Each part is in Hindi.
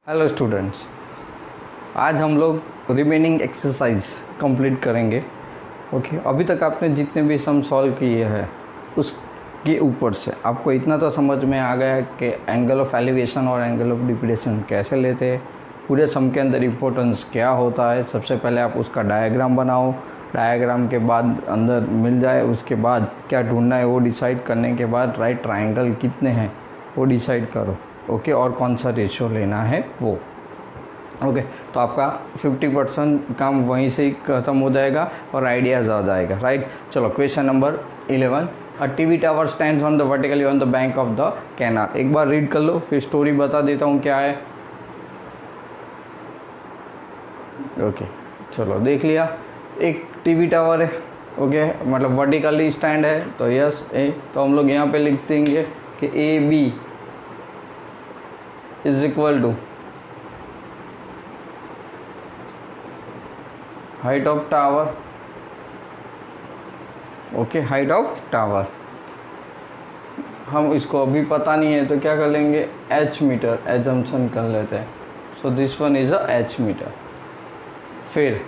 हेलो स्टूडेंट्स, आज हम लोग रिमेनिंग एक्सरसाइज कंप्लीट करेंगे। ओके, अभी तक आपने जितने भी सम सॉल्व किए हैं उसके ऊपर से आपको इतना तो समझ में आ गया कि एंगल ऑफ एलिवेशन और एंगल ऑफ डिप्रेशन कैसे लेते हैं, पूरे सम के अंदर इम्पोर्टेंस क्या होता है। सबसे पहले आप उसका डायग्राम बनाओ, डायग्राम के बाद अंदर मिल जाए, उसके बाद क्या ढूंढना है वो डिसाइड करने के बाद राइट ट्राइंगल कितने हैं वो डिसाइड करो। ओके, और कौन सा रेशियो लेना है वो। ओके, तो आपका 50% काम वहीं से ही ख़त्म हो जाएगा और आइडियाज़ आ जाएगा। राइट, चलो question number 11। A TV tower stands on the vertically on the bank of the canal. एक बार रीड कर लो, फिर स्टोरी बता देता हूँ क्या है। ओके, चलो देख लिया, एक टीवी टावर है। ओके, मतलब वर्टिकली स्टैंड है तो यस ए, तो हम लोग यहाँ पे लिख देंगे कि A B is equal to height of tower. Okay, height of tower हम इसको अभी पता नहीं है तो क्या कर लेंगे, एच मीटर एजम्पशन कर लेते हैं। So this one is a H metre. फिर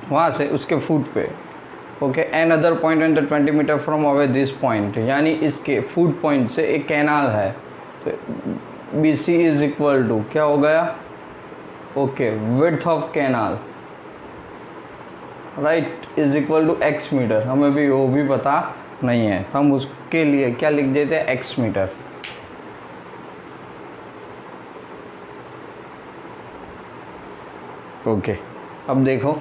वहाँ से उसके फुट पे okay another point and 20 metre from away this point, यानी इसके फुट पॉइंट से एक कैनाल है तो B C is equal to क्या हो गया, okay width of canal right is equal to X metre. हमें भी वो भी पता नहीं है तो हम उसके लिए क्या लिख देते हैं, एक्स मीटर। ओके, अब देखो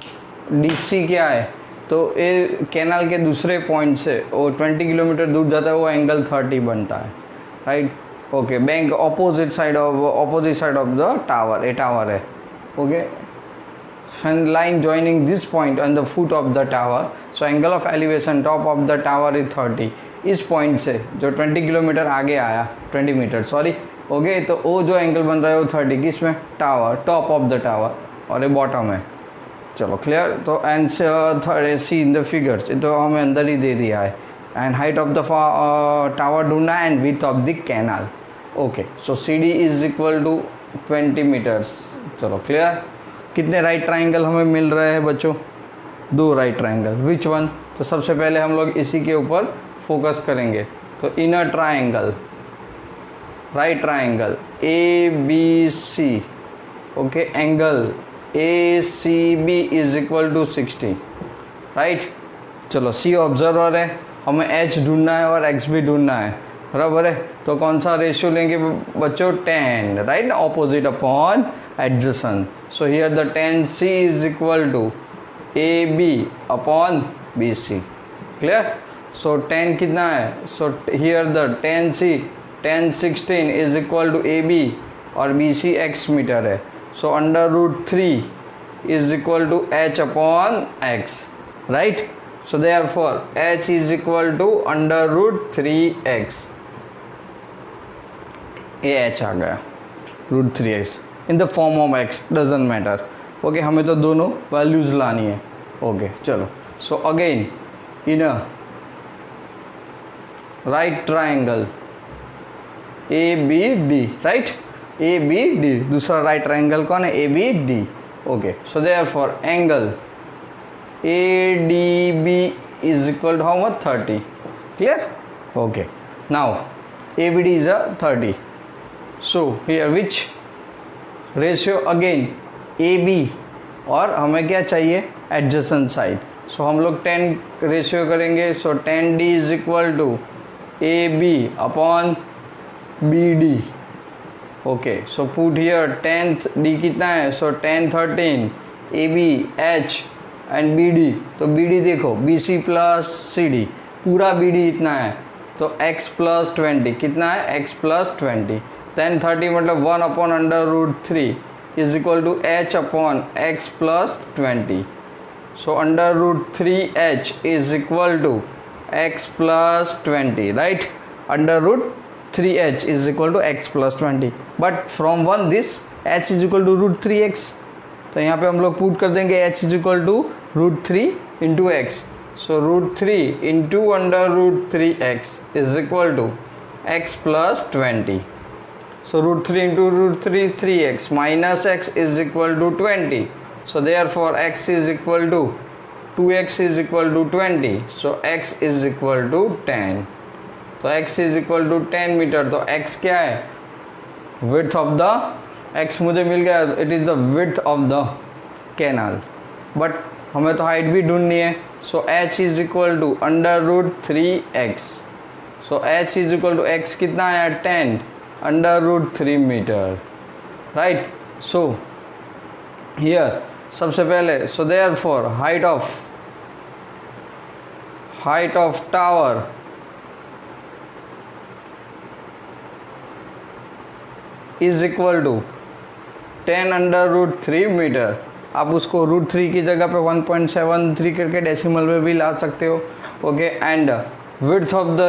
डीसी क्या है, तो ये कैनाल के दूसरे पॉइंट से वो 20 किलोमीटर दूर जाता है, वो एंगल 30 बनता है। Right, okay, bank opposite side of the tower, a tower है। Okay, line joining this point on the foot of the tower, so angle of elevation top of the tower is 30। इस पॉइंट से जो 20 किलोमीटर आगे आया, 20 मीटर सॉरी, ओके, तो वो जो एंगल बन रहा है वो 30 किस में, tower, top of the tower, और ये बॉटम है। चलो क्लियर, तो and see in the figures, तो हमें अंदर ही दे दिया है। And height of the tower ढूंढना and width of the canal. Okay, so C D is equal to 20 meters. चलो क्लियर, कितने राइट ट्राइंगल हमें मिल रहे हैं बच्चों, 2 राइट ट्राइंगल। विच वन, तो सबसे पहले हम लोग इसी के ऊपर फोकस करेंगे। तो inner triangle, right triangle A B C, okay, angle A C B is equal to 60। Right, चलो सी ऑब्जर्वर है, हमें एच ढूंढना है और एक्स भी ढूंढना है, बराबर है। तो कौन सा रेशियो लेंगे बच्चों, 10, right, opposite upon adjacent. So here the tan C is equal to A B upon B C. Clear, so tan कितना है, so here the tan C, tan 16 is equal to A B और बी सी एक्स मीटर है। So under root 3 is equal to H upon X. Right, so therefore h is equal to under root 3x। ये h आ गया, root 3x in the form of x, doesn't matter. Okay, हमें तो दोनों वैल्यूज लानी है। ओके, चलो, so again in a right triangle A B D, right, A B D, दूसरा राइट ट्राइंगल कौन है, A B D. Okay, so therefore angle ADB is equal to how much, 30। Clear? Okay, now ABD is a 30। So here which ratio, again AB, और हमें क्या चाहिए, adjacent side। so हम लोग 10 रेशियो करेंगे। so 10D is equal to AB upon BD। okay, so put here 10th D कितना है, so 10 13 AB H and B D, तो बी डी देखो B C plus C D, पूरा बी डी इतना है, तो x प्लस 20 कितना है, x प्लस 20। 10 30 मतलब 1 upon under root 3 is equal to h upon x plus 20। So under root 3h is equal to x plus 20। Right, under root 3h is equal to x plus 20, but from 1 this h is equal to root 3x, तो यहाँ पे हम लोग पुट कर देंगे h is equal to root 3 into X. So root 3 into under root 3x is equal to x plus 20। So root 3 into root 3, 3x minus x is equal to 20. So therefore x is equal to 2x is equal to 20. So x is equal to 10. तो x is equal to 10 metre. तो x क्या है? width of the x मुझे मिल गया. It is the width of the canal. But हमें तो हाइट भी ढूंढनी है. So h is equal to under root 3x. So h is equal to x कितना आया? 10 under root 3 metre. Right. So here सबसे पहले, so therefore height of tower is equal to 10 under root 3 metre. आप उसको रूट 3 की जगह पे 1.73 करके डेसिमल में भी ला सकते हो. Okay. And width of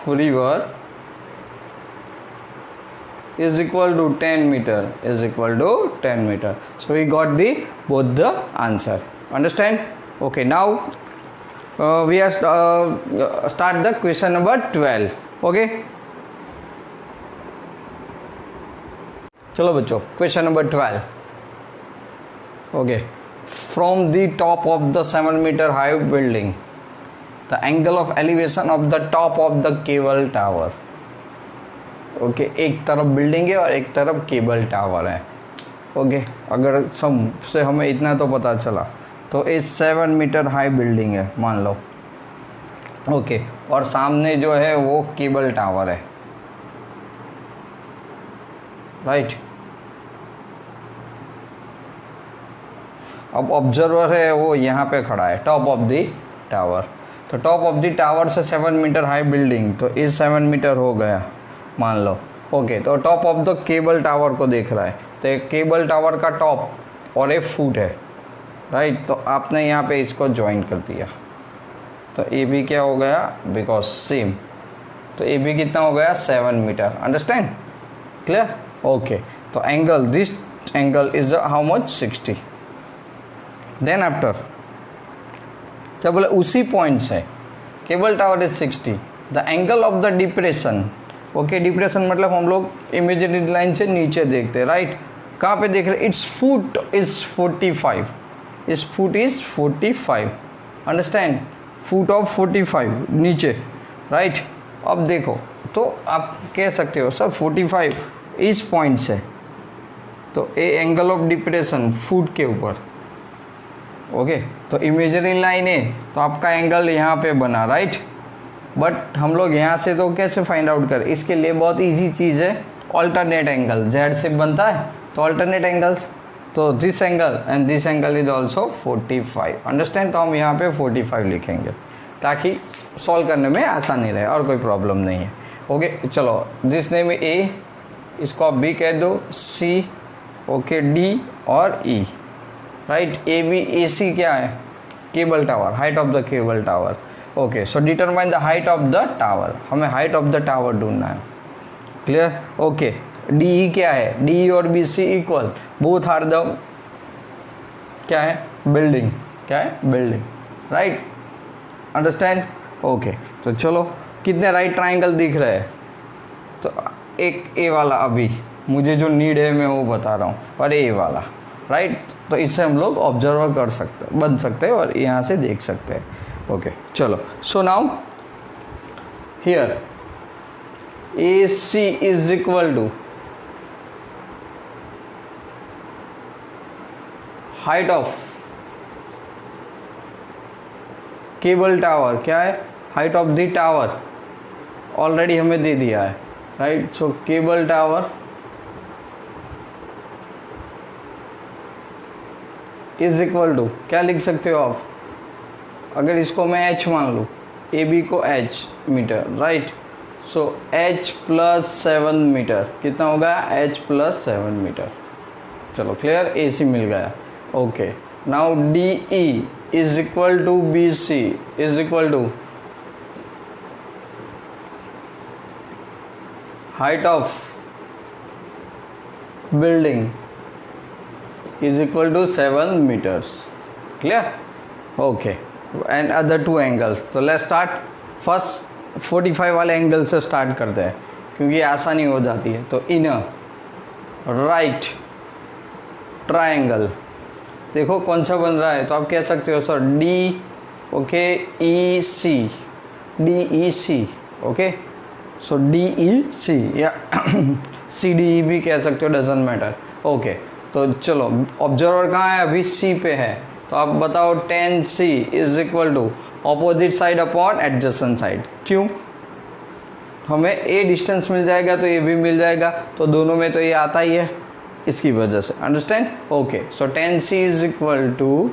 river is equal to 10 meter, is equal to 10 meter. So we got both the answer. Understand? Okay, now we are start the question number 12. Okay, चलो बच्चों, question number 12. Okay, from the top of the 7 meter high building, the angle of elevation of the top of the cable tower. Okay. एक तरफ बिल्डिंग है और एक तरफ केबल टावर है. ओके. अगर सबसे हमें इतना तो पता चला, तो ये 7 मीटर हाई बिल्डिंग है मान लो. ओके. और सामने जो है वो केबल टावर है. राइट. अब ऑब्जर्वर है वो यहाँ पे खड़ा है, टॉप ऑफ द टावर. तो टॉप ऑफ द टावर से 7 मीटर हाई बिल्डिंग, तो ये 7 मीटर हो गया मान लो. ओके. तो top of the cable tower को देख रहा है, तो एक केबल टावर का टॉप और एक फुट है. राइट. तो आपने यहाँ पे इसको ज्वाइन कर दिया, तो ए बी क्या हो गया? Because same. तो ए बी कितना हो गया? 7 मीटर. अंडरस्टैंड? क्लियर? ओके. तो angle, this angle is how much? 60. Then after क्या बोले? उसी पॉइंट से cable tower is 60. The angle of the depression. Okay. Depression मतलब हम लोग इमेजिनरी लाइन से नीचे देखते हैं. राइट. कहाँ पे देख रहे हैं? It's foot is 45. इस foot is 45. Understand? Foot of 45 नीचे. राइट. अब देखो, तो आप कह सकते हो सर 45 इस पॉइंट से, तो A angle of depression foot के ऊपर. ओके. तो इमेजिनरी लाइन है तो आपका एंगल यहाँ पे बना. राइट. बट हम लोग यहाँ से तो कैसे फाइंड आउट करें? इसके लिए बहुत इजी चीज़ है, ऑल्टरनेट एंगल. जेड से बनता है तो ऑल्टरनेट एंगल्स. तो this angle and this angle is also 45. Understand? तो हम यहाँ पे 45 लिखेंगे ताकि सॉल्व करने में आसानी रहे और कोई प्रॉब्लम नहीं है. ओके. चलो, दिस नेम ए, इसको आप बी कह दो, सी, ओके, डी और ई. राइट. ए बी ए सी क्या है? Cable tower, height of the cable tower. Okay. So determine the height of the tower. हमें हाइट ऑफ द टावर ढूंढना है. क्लियर? ओके. डी ई क्या है? डी ई और B C equal, both are the क्या है? बिल्डिंग. क्या है? बिल्डिंग. राइट. अंडरस्टैंड? ओके. तो चलो, कितने राइट ट्राइंगल दिख रहे हैं? तो एक ए वाला अभी मुझे जो नीड है मैं वो बता रहा हूँ, और ए वाला. राइट. तो इससे हम लोग ऑब्जर्वर कर सकते, बन सकते हैं और यहाँ से देख सकते हैं. ओके. चलो. So now here A C is equal to height of cable tower. क्या है? Height of the tower already हमें दे दिया है. Right. So cable tower is equal to, क्या लिख सकते हो आप? अगर इसको मैं h मान लूँ, ए बी को h metre. Right. So h plus 7 metre कितना होगा? h plus 7 metre. चलो, क्लियर? ए सी मिल गया. Okay. Now D E is equal to B C is equal to height of building is equal to 7 meters. Clear? Okay. And other two angles. So let's start. First, 45 वाले एंगल से स्टार्ट करते हैं क्योंकि आसानी हो जाती है। तो इनर राइट ट्रायंगल, देखो कौन सा बन रहा है, तो आप कह सकते हो सर डी, ओके, ई सी, डी ई सी, ओके, सो डी ई सी या सी डी ई भी कह सकते हो, डजेंट मैटर, ओके। तो चलो ऑब्जर्वर कहाँ है, अभी सी पे है, तो आप बताओ tan C is equal to opposite side upon adjacent side. क्यों, हमें ए डिस्टेंस मिल जाएगा तो ये भी मिल जाएगा, तो दोनों में तो ये आता ही है, इसकी वजह से, understand, okay. So tan C is equal to,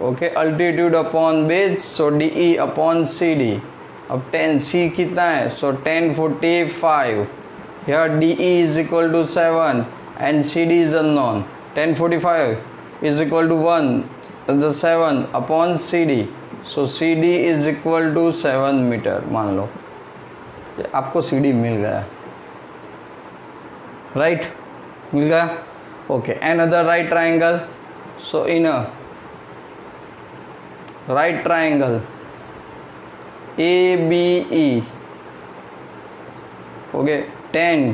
okay, altitude upon base, so D E upon C D. अब tan C कितना है, so tan 45, here D E is equal to 7 and C D is unknown, tan 45 is equal to 1 the 7 upon CD, so CD is equal to 7 metre. मान लो आपको CD मिल गया, राइट, मिल गया, okay. another right triangle, so in a right triangle ABE, okay, tan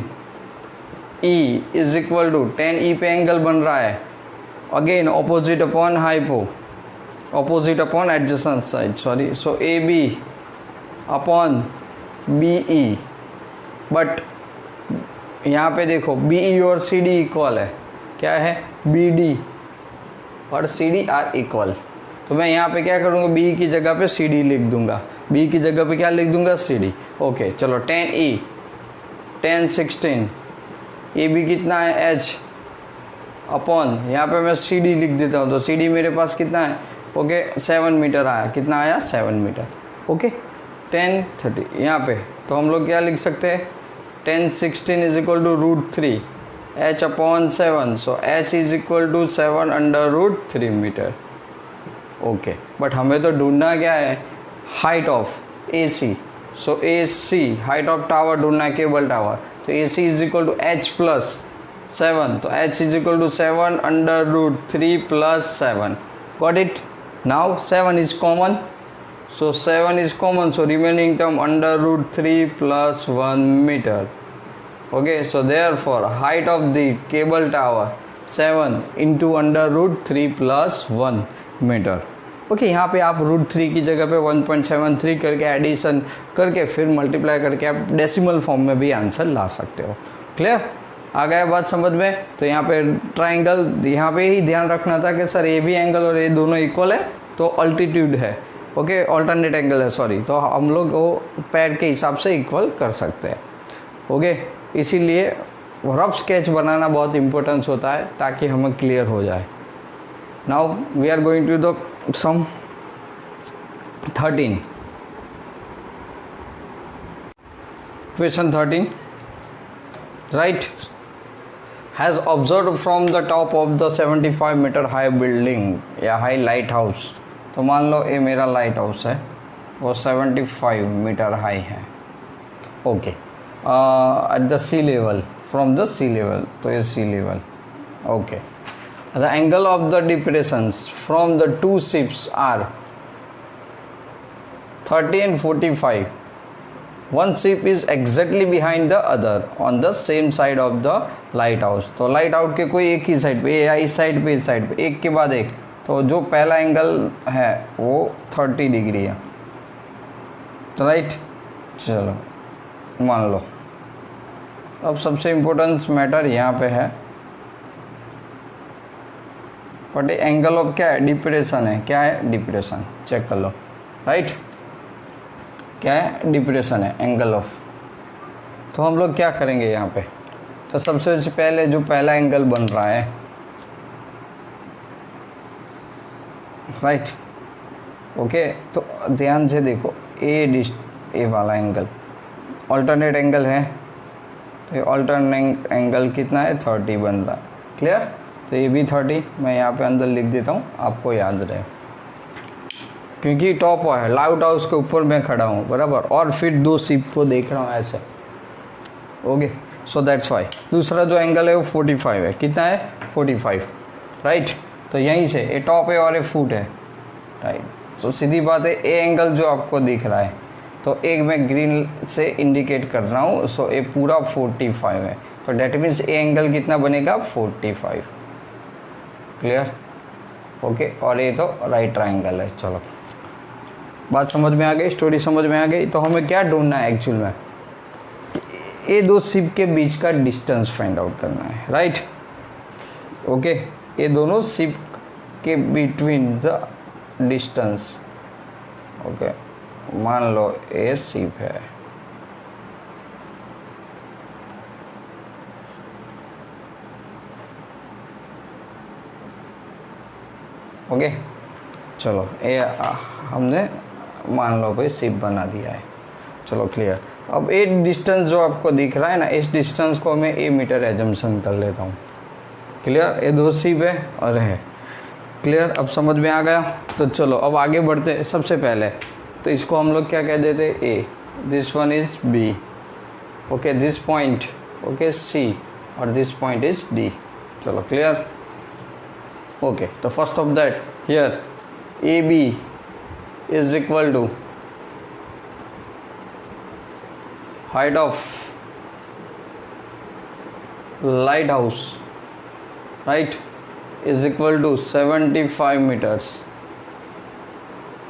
E is equal to, tan E पे एंगल बन रहा है, again opposite upon hypo, opposite upon adjacent side, sorry, so AB upon BE, but यहाँ पे देखो BE और CD इक्वल है, क्या है, BD और CD आर इक्वल, तो मैं यहाँ पे क्या करूँगा, BE की जगह पे CD लिख दूंगा, BE की जगह पे क्या लिख दूंगा, CD, ओके। चलो tan E, tan 16, AB कितना है, H अपॉन, यहाँ पे मैं सी डी लिख देता हूँ, तो सी डी मेरे पास कितना है, ओके, 7 मीटर आया, कितना आया, 7 मीटर, ओके। tan 30 यहाँ पे, तो हम लोग क्या लिख सकते हैं, tan 16 is equal to √3 h upon 7, so h is equal to 7 under √3 meter, okay. But हमें तो ढूंढना क्या है, height of A C, so A C height of tower ढूंढना है, केबल टावर, तो A C is equal to h plus 7, तो h is equal to 7 under √3 plus 7, got it? Now 7 is common, so 7 is common, so remaining term under √3 plus 1 meter, okay, so therefore height of the cable tower 7 into under √3 plus 1 meter, okay. यहाँ पे आप √3 की जगह पे 1.73 करके एडिशन करके फिर मल्टीप्लाई करके आप डेसिमल फॉर्म में भी आंसर ला सकते हो, क्लियर, आ गया बात समझ में। तो यहाँ पे ट्राइंगल, यहाँ पे ही ध्यान रखना था कि सर ए बी एंगल और ये दोनों इक्वल है, तो अल्टीट्यूड है, ओके, ऑल्टरनेट एंगल है, सॉरी, तो हम लोग वो पैर के हिसाब से इक्वल कर सकते हैं, ओके। इसीलिए रफ स्केच बनाना बहुत इम्पोर्टेंस होता है ताकि हमें क्लियर हो जाए। Now we are going to the sum 13, question 13, right, has observed from the top of the 75 meter high building या high light house, तो मान लो ये मेरा लाइट हाउस है, वो 75 मीटर हाई है, okay, at the sea level, from the sea level, तो ये sea level, okay. The angle of the depressions from the two ships are 30 and 45, one ship is exactly behind the other on the same side of the lighthouse, तो लाइट हाउस के कोई एक ही साइड पे, इस साइड पे, इस साइड पे, एक के बाद एक, तो जो पहला एंगल है वो 30 डिग्री है, राइट। चलो मान लो, अब सबसे इम्पोर्टेंट मैटर यहाँ पे है, बट एंगल ऑफ क्या है, डिप्रेशन है, क्या है, डिप्रेशन, चेक कर लो, राइट, क्या है, डिप्रेशन है, एंगल ऑफ। तो हम लोग क्या करेंगे यहाँ पे, तो सबसे पहले जो पहला एंगल बन रहा है, राइट, ओके, तो ध्यान से देखो, ए वाला एंगल ऑल्टरनेट एंगल है, तो ये ऑल्टरनेट एंगल कितना है, 30 बन रहा है, क्लियर। तो ये भी 30 मैं यहाँ पे अंदर लिख देता हूँ, आपको याद रहे, क्योंकि टॉप है, लाइट हाउस के ऊपर मैं खड़ा हूँ, बराबर, और फिर दो शिप को देख रहा हूँ ऐसे, ओके, सो दैट्स वाई। दूसरा जो एंगल है वो 45 है, कितना है, 45, राइट। तो यहीं से ये टॉप है और ये फुट है, राइट, तो सीधी बात है, ए एंगल जो आपको दिख रहा है, तो एक मैं ग्रीन से इंडिकेट कर रहा हूँ, सो ए पूरा 45 है, तो डेट मीन्स ए एंगल कितना बनेगा 45। क्लियर? ओके, और ये तो राइट ट्रायंगल है। चलो बात समझ में आ गई, स्टोरी समझ में आ गई। तो हमें क्या ढूंढना है एक्चुअल में, ये दो शिप के बीच का डिस्टेंस फाइंड आउट करना है, राइट? ओके, ये दोनों शिप के बिटवीन द डिस्टेंस। ओके, मान लो ये शिप है, ओके चलो ये हमने मान लो भाई शिप बना दिया है। चलो क्लियर। अब ये डिस्टेंस जो आपको दिख रहा है ना, इस डिस्टेंस को मैं ए मीटर एजम्पशन कर लेता हूँ। क्लियर? ये दो शिप है और है। क्लियर? अब समझ में आ गया? तो चलो अब आगे बढ़ते हैं। सबसे पहले तो इसको हम लोग क्या कह देते, A, this one is B, okay, this point okay C, और दिस पॉइंट इज डी। चलो क्लियर? ओके, तो first of that here A B is equal to height of lighthouse, right, is equal to 75 meters.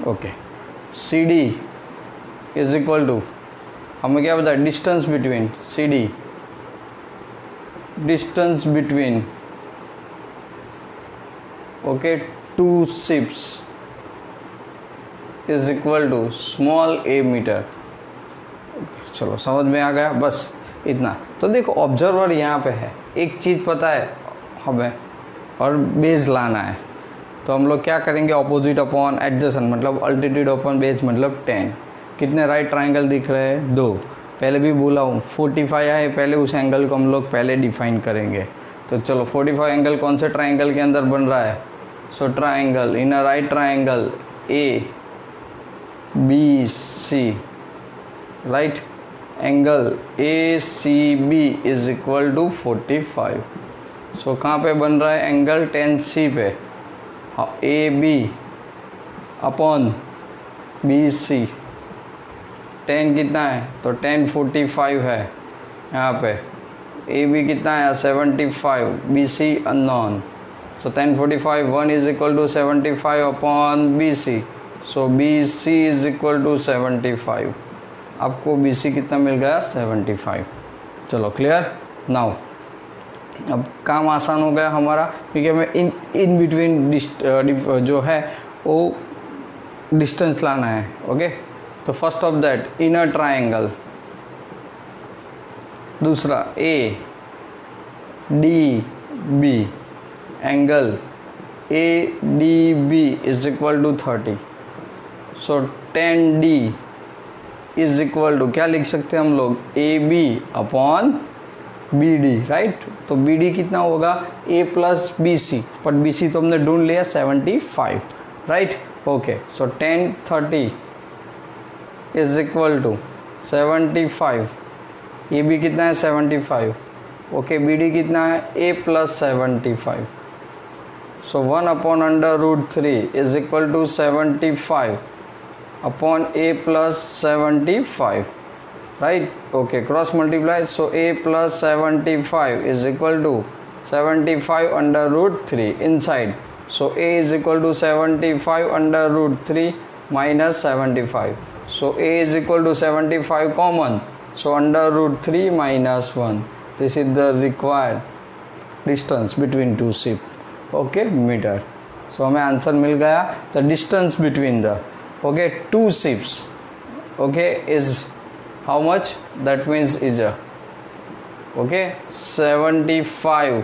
Okay, CD is equal to, हमें क्या पता है, distance between CD, distance between okay two ships is equal to small A metre. चलो समझ में आ गया, बस इतना। तो देखो ऑब्जर्वर यहाँ पे है, एक चीज़ पता है हमें, और बेस लाना है। तो हम लोग क्या करेंगे, ऑपोजिट अपॉन एडजेसेंट, मतलब अल्टीट्यूड अपॉन बेस मतलब 10। कितने राइट ट्रायंगल दिख रहे हैं, 2। पहले भी बोला हूँ 45 है, पहले उस एंगल को हम लोग पहले डिफाइन करेंगे। तो चलो 45 एंगल कौन से ट्रायंगल के अंदर बन रहा है, so triangle in a right triangle A B C, right, angle A C B is equal to 45। So कहाँ पे बन रहा है एंगल, 10 सी पे, A B upon B C. 10 कितना है, तो 10 45 है यहाँ पे। ए बी कितना है 75, B C unknown, so 10 45, 1 is equal to 75 upon B C, so B C is equal to 75। आपको बी सी कितना मिल गया 75। चलो क्लियर? नाउ अब काम आसान हो गया हमारा, क्योंकि हमें इन बिटवीन जो है वो डिस्टेंस लाना है। ओके, तो first of that inner triangle, दूसरा A D B, angle A D B is equal to 30। So 10 D is equal to क्या लिख सकते हैं हम लोग, A B upon B D, right. तो बी डी कितना होगा, A plus B C, but B C तो हमने ढूंढ लिया 75, right. Okay, so 10 30 is equal to 75, A B कितना है 75, ओके, बी डी कितना है A plus 75। So 1 upon under root 3 is equal to 75 upon A plus 75, right. Okay, cross multiply, so A plus 75 is equal to 75 under root 3 inside, so A is equal to 75 under root 3 minus 75, so A is equal to 75 common, so under root 3 minus 1, this is the required distance between two ship, okay, meter. So हमें आंसर मिल गया, the distance between the okay two ships okay is how much, that means is a okay 75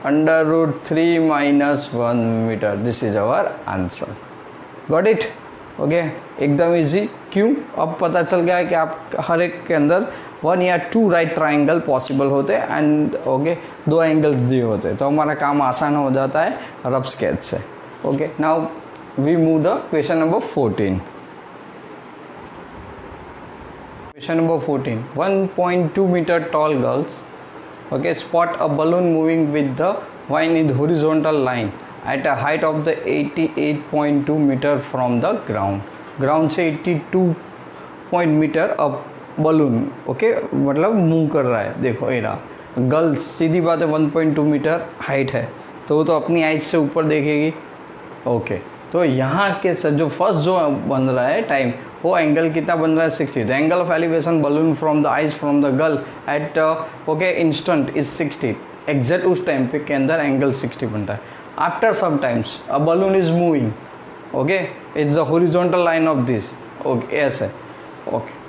under root 3 minus 1 meter, this is our answer, got it? okay, एकदम इजी। क्यों? अब पता चल गया है कि आप हर एक के अंदर 1 या 2 राइट ट्राइंगल पॉसिबल होते हैं एंड ओके 2 एंगल्स दिए होते हैं, तो हमारा काम आसान हो जाता है रफ स्केच से। Okay, now we move the question number 14. Question number 14. 1.2 meter tall girls okay spot a balloon moving with the wind in the horizontal line at a height of the 88.2 metre from the ground से 82 मीटर अप बलून, ओके, मतलब मूव कर रहा है। देखो ये रहा गर्ल्स, सीधी बात है 1.2 मीटर हाइट है तो वो तो अपनी हाइट से ऊपर देखेगी, ओके। तो यहाँ के जो फर्स्ट जो बन रहा है टाइम, वो एंगल कितना बन रहा है 60। The angle of elevation balloon from the eyes from the girl at okay instant is 60। Exact उस टाइम पे के अंदर एंगल 60 बनता है। After some times a balloon is moving, okay, it's the horizontal line of this, okay, ऐसे, ओके।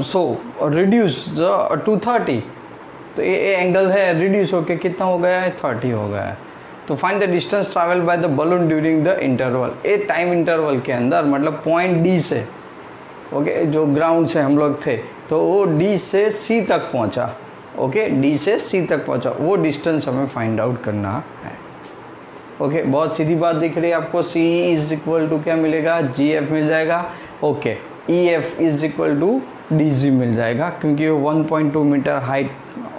सो रिड्यूस टू 30, तो ये एंगल है रिड्यूस होके कितना हो गया है 30 हो गया है। तो find the distance travel by the balloon during the interval, A time interval के अंदर, मतलब पॉइंट डी से, ओके, जो ग्राउंड से हम लोग थे तो वो डी से सी तक पहुंचा, ओके, डी से सी तक पहुंचा, वो डिस्टेंस हमें फाइंड आउट करना है, ओके। बहुत सीधी बात दिख रही है आपको। सी इज इक्वल टू क्या मिलेगा, जी एफ मिल जाएगा, okay. E F is equal to D G मिल जाएगा क्योंकि वो 1.2 मीटर हाइट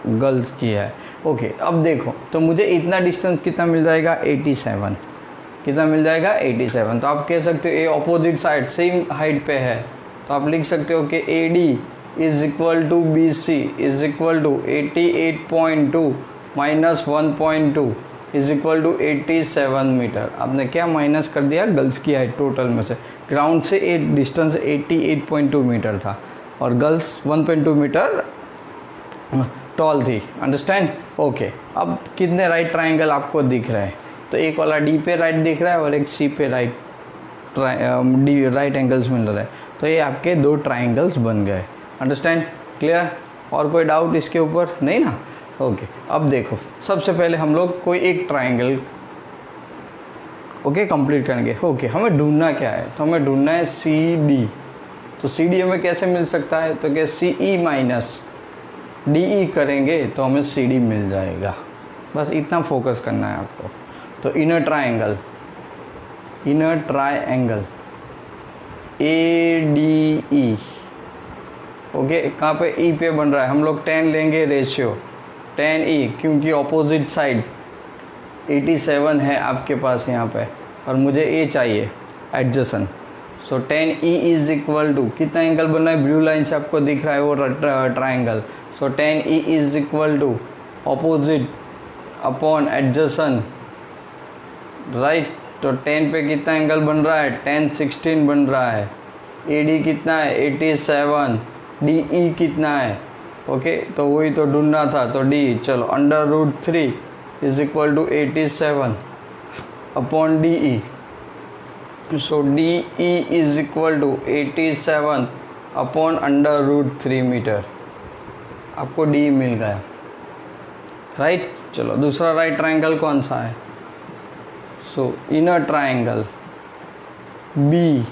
गर्ल्स की है, ओके। अब देखो तो मुझे इतना डिस्टेंस कितना मिल जाएगा 87, कितना मिल जाएगा 87। तो आप कह सकते हो ये ऑपोजिट साइड सेम हाइट पे है, तो आप लिख सकते हो कि A D is equal to B C is equal to 88.2 minus 1.2 is equal to 87 metre. आपने क्या माइनस कर दिया, गर्ल्स की हाइट टोटल में से। ग्राउंड से डिस्टेंस 88.2 मीटर था और गर्ल्स 1.2 मीटर टॉल थी, अंडरस्टैंड, ओके। अब कितने राइट ट्राइंगल आपको दिख रहे हैं, तो एक वाला डी पे राइट दिख रहा है और एक सी पे राइट एंगल्स मिल रहा है, तो ये आपके 2 ट्राइंगल्स बन गए, अंडरस्टैंड, क्लियर। और कोई डाउट इसके ऊपर नहीं ना, ओके। अब देखो सबसे पहले हम लोग कोई एक ट्राइंगल, ओके, कंप्लीट करेंगे, ओके। हमें ढूंढना क्या है, तो हमें ढूंढना है सी डी। तो सी डी हमें कैसे मिल सकता है, तो क्या सी ई माइनस डी ई करेंगे तो हमें सी डी मिल जाएगा, बस इतना फोकस करना है आपको। तो inner triangle A D E, okay, कहाँ पे ई पे बन रहा है, हम लोग 10 लेंगे रेशियो 10 ई, क्योंकि ऑपोजिट साइड 87 है आपके पास यहाँ पे और मुझे ए चाहिए adjacent. So 10 E is equal to कितना एंगल बन रहा है, ब्लू लाइन से आपको दिख रहा है वो triangle. So 10 E is equal to opposite upon adjacent, right. तो 10 पे कितना एंगल बन रहा है, 10 16 बन रहा है। ए डी कितना है 87, डी ई कितना है, ओके, तो वही तो ढूंढना था, तो डी, चलो √3 is equal to 87 upon D E. So D E is equal to 87 upon √3 metre, आपको डी मिल गया, राइट। चलो दूसरा राइट ट्राइंगल कौन सा है, so inner triangle B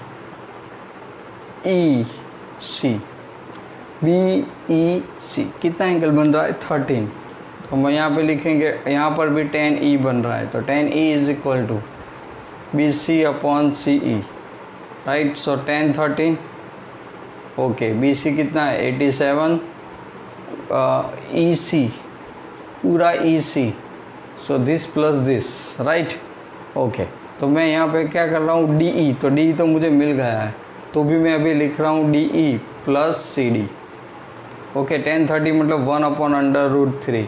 E C, B E C कितना एंगल बन रहा है 13, तो हम यहाँ पे लिखेंगे, यहाँ पर भी 10 ई बन रहा है, तो 10 E is equal to B C upon C E, right. So 10 13, okay, B C कितना है 87, ई सी पूरा E C, so this plus this, right, okay. तो मैं यहाँ पे क्या कर रहा हूँ डी ई, तो डी ई तो मुझे मिल गया है, तो भी मैं अभी लिख रहा हूँ D E plus C D, okay. 10 30 मतलब 1 upon √3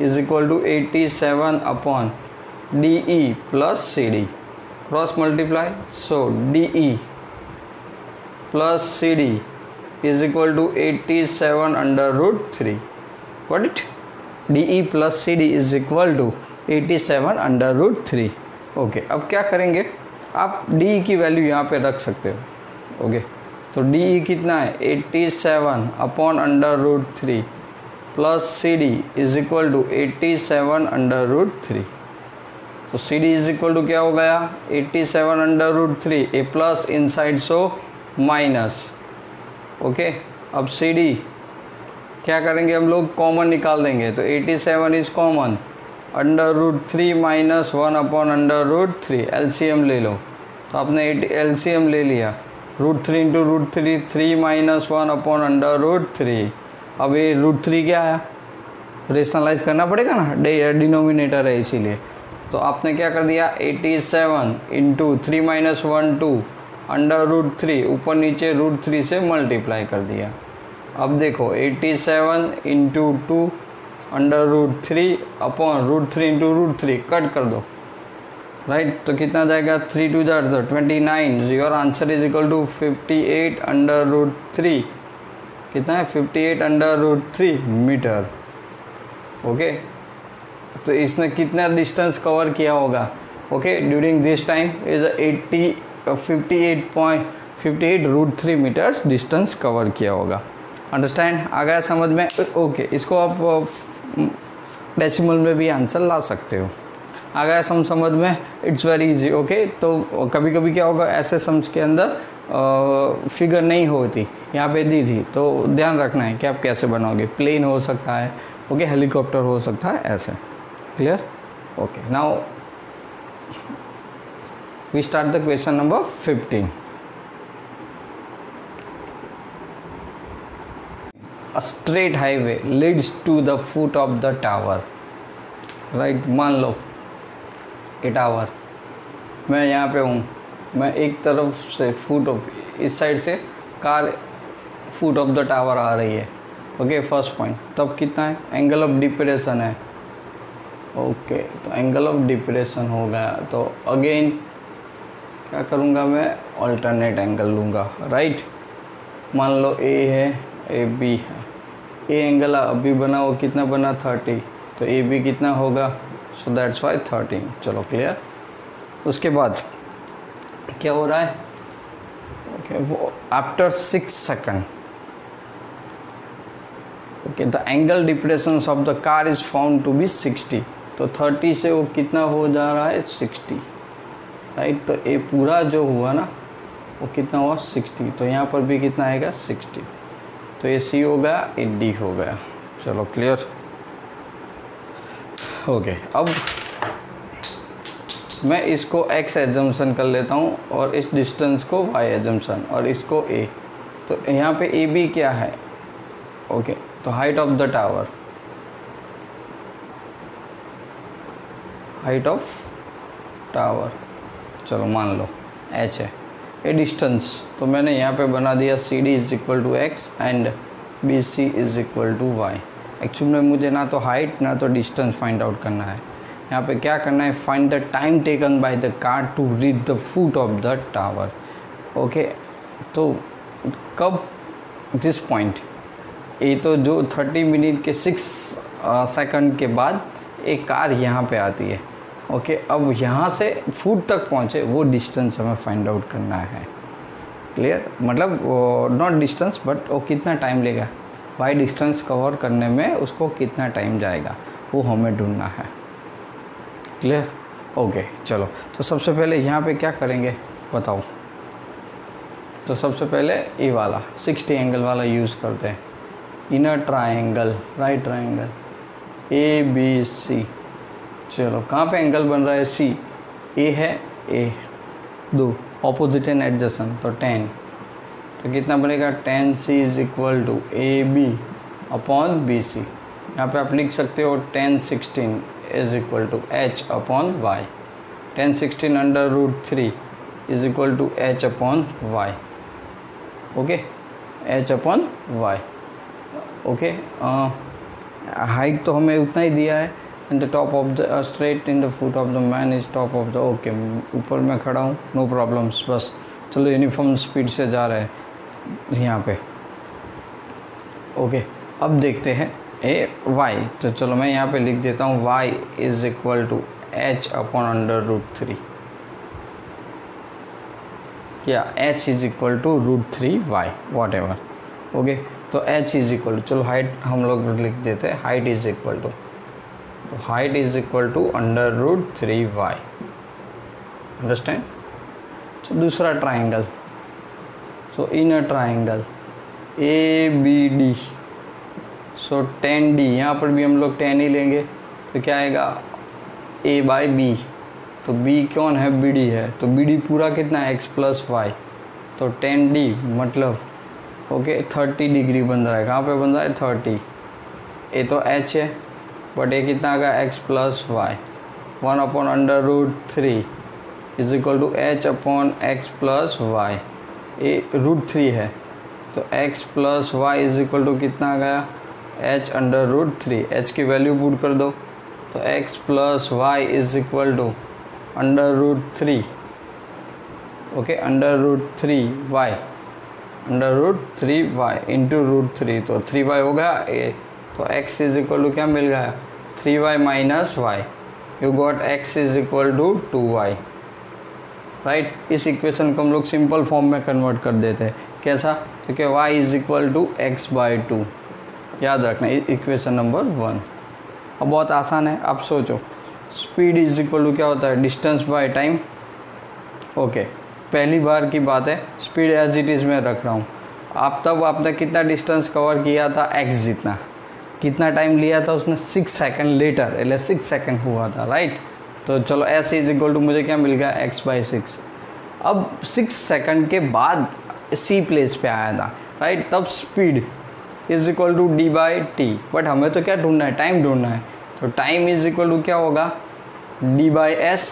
is equal to 87 upon D E plus C D, cross multiply. So D E plus C D is equal to 87 √3, what it, D E plus C D is equal to 87 √3, okay. अब क्या करेंगे, आप डी की वैल्यू यहाँ पे रख सकते हो, ओके। तो डी ई कितना है 87 upon √3 plus C D is equal to 87 √3। तो C D is equal to क्या हो गया 87 √3, A plus inside so minus, okay. अब सी डी क्या करेंगे हम लोग, कॉमन निकाल देंगे, तो 87 is common, √3 minus 1 upon √3, LCM ले लो। तो आपने एलसीएम ले लिया, √3 इंटू √3 3 माइनस 1 अपॉन √3। अब ये √3 क्या आया, रेशनलाइज करना पड़ेगा ना, डिनोमिनेटर है इसीलिए, तो आपने क्या कर दिया 87 इंटू 3 माइनस 1 2 √3 ऊपर नीचे √3 से मल्टीप्लाई कर दिया। अब देखो 87 इंटू 2 √3 अपॉन √3 इंटू √3 कट कर दो, राइट। तो कितना जाएगा 3 2 जार 29। Your answer is equal to 58 √3। कितना है 58 √3 मीटर। ओके, तो इसने कितना डिस्टेंस कवर किया होगा? Okay, during this time is 58 √3 metres distance cover किया होगा। अंडरस्टैंड? आ गया समझ में? ओके, इसको आप डेसिमल में भी आंसर ला सकते हो। आ गया समझ में? It's very easy. ओके, तो कभी कभी क्या होगा ऐसे सम्स के अंदर फिगर नहीं होती, यहाँ पे दी थी, तो ध्यान रखना है कि आप कैसे बनाओगे। प्लेन हो सकता है, ओके, हेलीकॉप्टर हो सकता है, ऐसे। Clear? Okay, now we start the question number 15। A straight highway leads to the foot of the tower, right? मान लो ये टावर, मैं यहाँ पे हूँ, मैं एक तरफ से फुट ऑफ, इस साइड से कार फुट ऑफ द टावर आ रही है। Okay, first point. तब कितना है? एंगल ऑफ डिप्रेशन है। ओके, तो एंगल ऑफ डिप्रेशन हो गया, तो अगेन क्या करूँगा मैं? अल्टरनेट एंगल लूँगा, राइट। मान लो ए है, ए बी है, ए एंगल अभी बना, वो कितना बना 30, तो ए बी कितना होगा? So that's why 13। चलो क्लियर। उसके बाद क्या हो रहा है? ओके, वो after 6 second, okay, the angle depression of the car is found to be 60। तो 30 से वो कितना हो जा रहा है? 60, राइट। तो ए पूरा जो हुआ ना वो कितना हुआ? 60। तो यहाँ पर भी कितना आएगा? 60। तो ये सी हो गया, ये डी हो गया। चलो क्लियर। ओके, अब मैं इसको x एजम्पशन कर लेता हूँ और इस डिस्टेंस को y एजम्पशन और इसको a। तो यहाँ पे ए बी क्या है? ओके, तो height of the tower, height of tower, चलो मान लो h है। ए डिस्टेंस तो मैंने यहाँ पे बना दिया CD is equal to x and BC is equal to y. Actually में मुझे ना तो हाइट ना तो डिस्टेंस फाइंड आउट करना है। यहाँ पे क्या करना है? Find the time taken by the car to reach the foot of the tower. Okay, तो कब दिस पॉइंट, ये तो जो 30 मिनट के 6 सेकंड के बाद एक कार यहाँ पे आती है। ओके, अब यहाँ से फुट तक पहुँचे वो डिस्टेंस हमें फाइंड आउट करना है। क्लियर? मतलब नॉट डिस्टेंस बट वो कितना टाइम लेगा, वाई डिस्टेंस कवर करने में उसको कितना टाइम जाएगा, वो हमें ढूंढना है। क्लियर? ओके, चलो। तो सबसे पहले यहाँ पे क्या करेंगे बताओ? तो सबसे पहले ये वाला 60 एंगल वाला यूज़ करते हैं। Inner triangle, right triangle, ABC। चलो, कहाँ पे एंगल बन रहा है? C। ए है, ए 2 ऑपोजिट एंड एडजेसेंट, तो 10। तो कितना बनेगा? 10C is equal to AB upon BC। यहाँ पे आप लिख सकते हो 1016 is equal to H upon y. 1016 √3 is equal to H upon y. Okay, H upon y. Okay, height तो हमें उतना ही दिया है। In the top of the straight in the foot of the man is top of the, okay, ऊपर मैं खड़ा हूँ, नो प्रॉब्लम्स। बस चलो, यूनिफॉर्म स्पीड से जा रहे हैं यहाँ पे। ओके, अब देखते हैं ए वाई। तो चलो मैं यहाँ पे लिख देता हूँ y is equal to H upon √3, या H is equal to √3y, whatever. Okay, तो H इज इक्वल टू, चलो हाइट हम लोग लिख देते हैं, हाइट इज इक्वल टू, तो height is equal to √3y। Understand? तो दूसरा triangle, so inner triangle ABD, so 10D। यहाँ पर भी हम लोग 10 ही लेंगे, तो क्या आएगा? A/B। तो B कौन है? BD है, तो BD पूरा कितना है? x + y। तो 10D मतलब ओके 30 डिग्री बन रहा है। कहाँ पे बन रहा है? 30। ये तो H है, बट ये कितना आ गया? x + y। 1/√3 is equal to h/x+y। ये √3 है तो x+y इज इक्वल टू कितना आ गया, h/√3। h की वैल्यू पुट कर दो तो x+y is equal to √3, okay, √3y into √3 तो 3y हो गया ए। तो x इज इक्वल टू क्या मिल गया, 3y minus y. You got x is equal to 2y, right. इस इक्वेशन को हम लोग सिंपल फॉर्म में कन्वर्ट कर देते हैं। कैसा, क्योंकि y is equal to x/2, याद रखना इक्वेशन नंबर 1। अब बहुत आसान है, आप सोचो स्पीड इज इक्वल टू क्या होता है, डिस्टेंस बाय टाइम। ओके, पहली बार की बात है, स्पीड एज इट इज़ में रख रहा हूँ। आप तब आपने कितना डिस्टेंस कवर किया था, x जितना, कितना टाइम लिया था उसने, 6 सेकंड लेटर, એટલે 6 सेकंड हुआ था, राइट। तो चलो s इज इक्वल टू मुझे क्या मिल गया, x/6। अब 6 सेकंड के बाद c प्लेस पे आया था, राइट। तब speed is equal to d/t, but हमें तो क्या ढूंढना है, टाइम ढूंढना है। तो टाइम इज इक्वल टू क्या होगा, d/s।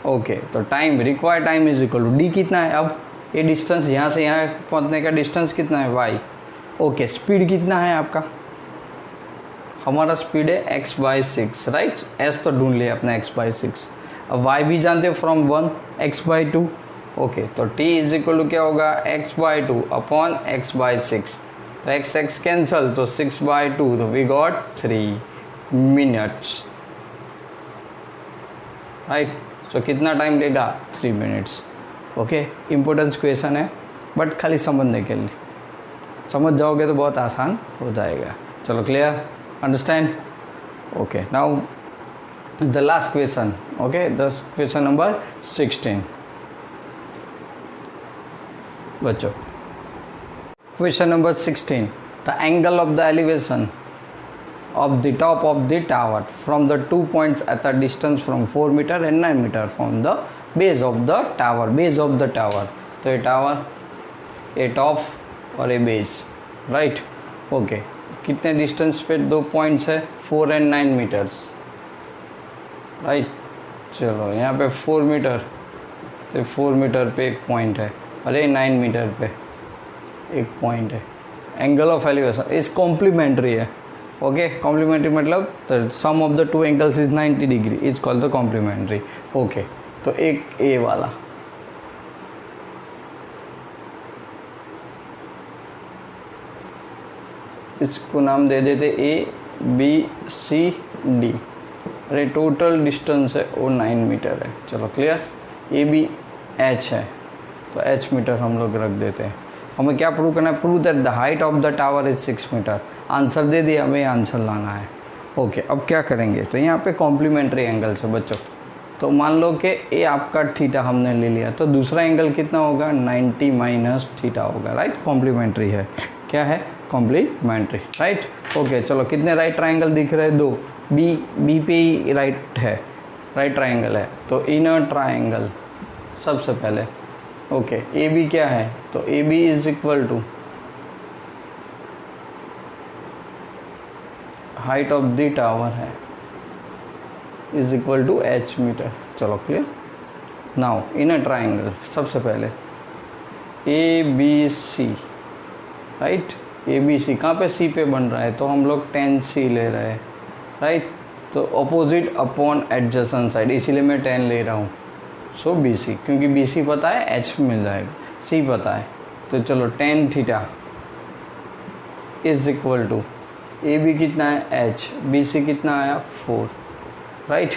ओके, तो time, required time is equal to d कितना है, अब ये डिस्टेंस यहाँ से यहाँ पहुँचने का डिस्टेंस कितना है, y। ओके, स्पीड कितना है आपका, हमारा स्पीड है x/6, राइट। s तो ढूंढ लिया अपने x/6। अब y भी जानते हो फ्रॉम 1 x/2। ओके, तो t इज इक्वल टू क्या होगा, x/2 अपॉन x/6। तो x कैंसल, तो 6/2, तो वी गॉट 3 मिनट्स, राइट। तो कितना टाइम लेगा, 3 मिनट्स। ओके, इम्पोर्टेंस क्वेश्चन है बट खाली समझने के लिए, समझ जाओगे तो बहुत आसान हो जाएगा। चलो, clear, understand. Okay, now the last question, okay, the question number 16 बच्चों। Question number 16, the angle of the elevation of the top of the tower from the 2 points at a distance from 4 meter and 9 meter from the base of the tower, base of the tower। तो ये टावर, ये टॉप और ये बेस, राइट। ओके, कितने डिस्टेंस पे 2 पॉइंट्स है, 4 and 9 मीटर्स, राइट। चलो, यहाँ पे 4 मीटर, तो 4 मीटर पे एक पॉइंट है, अरे 9 मीटर पे एक पॉइंट है। Angle of elevation is complementary है, ओके। कॉम्प्लीमेंट्री मतलब the sum of the 2 angles is 90 degree, is called the complementary. Okay, तो एक ए वाला, इसको नाम दे देते ABCD। अरे टोटल डिस्टेंस है वो 9 मीटर है। चलो, क्लियर। AB H है तो H मीटर हम लोग रख देते हैं। हमें क्या प्रूव करना है, prove that the height of the tower is 6 metre. Answer दे दिया, हमें आंसर लाना है। ओके, अब क्या करेंगे, तो यहाँ पे कॉम्प्लीमेंट्री एंगल से बच्चों, तो मान लो कि ए आपका थीटा हमने ले लिया, तो दूसरा एंगल कितना होगा, 90 माइनस थीटा होगा, राइट। कॉम्प्लीमेंट्री है, क्या है, कॉम्प्लीमेंट्री, राइट। ओके, चलो, कितने राइट ट्राइंगल दिख रहे हैं, 2। बी पे ही राइट है, राइट ट्राइंगल है, तो इनर ट्राइंगल सबसे पहले। ओके, ए बी क्या है, तो A B is equal to height of the tower है, is equal to h metre. चलो, क्लियर। नाउ इनर ट्राइंगल सबसे पहले ABC, राइट। ABC कहाँ पे, C पे बन रहा है, तो हम लोग 10C ले रहे हैं, राइट। तो अपोजिट अपॉन एडजेसेंट साइड, इसीलिए मैं 10 ले रहा हूँ। सो BC, क्योंकि BC पता है, H मिल जाएगा, C पता है, तो चलो 10 theta is equal to AB कितना है, H, BC कितना आया, 4, राइट।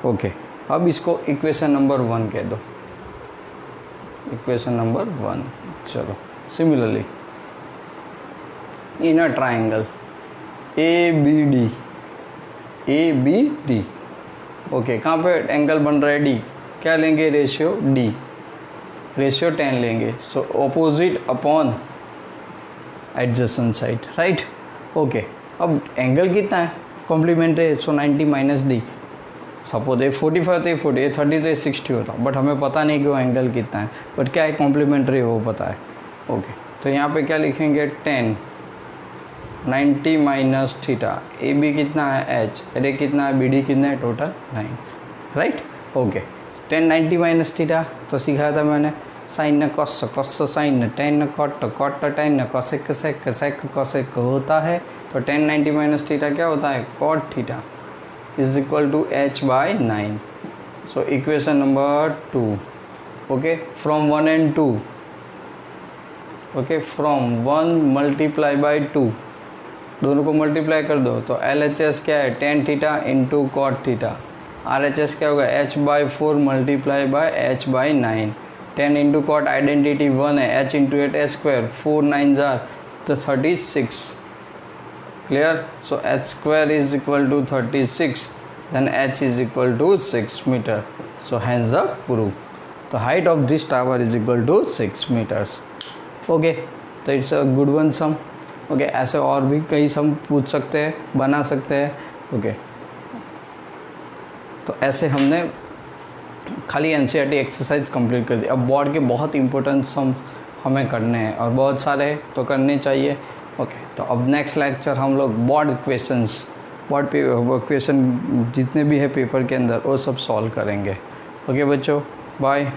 ओके, अब इसको इक्वेशन नंबर 1 कह दो, इक्वेशन नंबर 1। चलो, similarly inner triangle ABD, ABD। Okay, कहाँ पे एंगल बन रहा है, D, क्या लेंगे, रेशियो D, रेशियो 10 लेंगे। So opposite upon adjacent side, right. Okay, अब एंगल कितना है, कॉम्प्लीमेंट्री है, सो 90 माइनस डी। सपोज ये 45 तो ये 40, ये 30 तो ये 60 होता, बट हमें पता नहीं कि वो एंगल कितना है, बट क्या है, कॉम्प्लीमेंट्री वो पता है। ओके, तो यहाँ पे क्या लिखेंगे, 10 90 माइनस थीटा। ए बी कितना है, H, अरे कितना है, BD कितना है, total 9, right. Okay, ten 90 minus theta तो सिखाया था मैंने, साइन न कॉस, कॉस साइन न, टेन न कॉट, कॉट टेन न, कोसेक सेक, सेक कोसेक होता है तो टेन 90 माइनस थीटा क्या होता है, cot theta is equal to h/9। So equation number 2। Okay, from 1 and 2, okay from 1 multiply by 2, दोनों को मल्टीप्लाई कर दो तो LHS क्या है, tan theta into cot theta. RHS क्या होगा, h/4 multiply by h/9। 10 into cot identity 1 है, h इंटू 8 h², 4 9 तो 36। Clear. So h² is equal to 36, then h is equal to 6 metre. So hence the proof. तो height of this tower is equal to 6 metres. Okay, तो it's a good one sum. Okay, ऐसे और भी कई सम पूछ सकते हैं, बना सकते हैं। ओके, तो ऐसे हमने खाली NCERT एक्सरसाइज कंप्लीट कर दी। अब बोर्ड के बहुत इंपॉर्टेंट सम हमें करने हैं और बहुत सारे तो करने चाहिए। ओके, तो अब नेक्स्ट लेक्चर हम लोग बोर्ड क्वेश्चंस, बोर्ड क्वेश्चन जितने भी है पेपर के अंदर वो सब सॉल्व करेंगे। ओके बच्चों, बाय।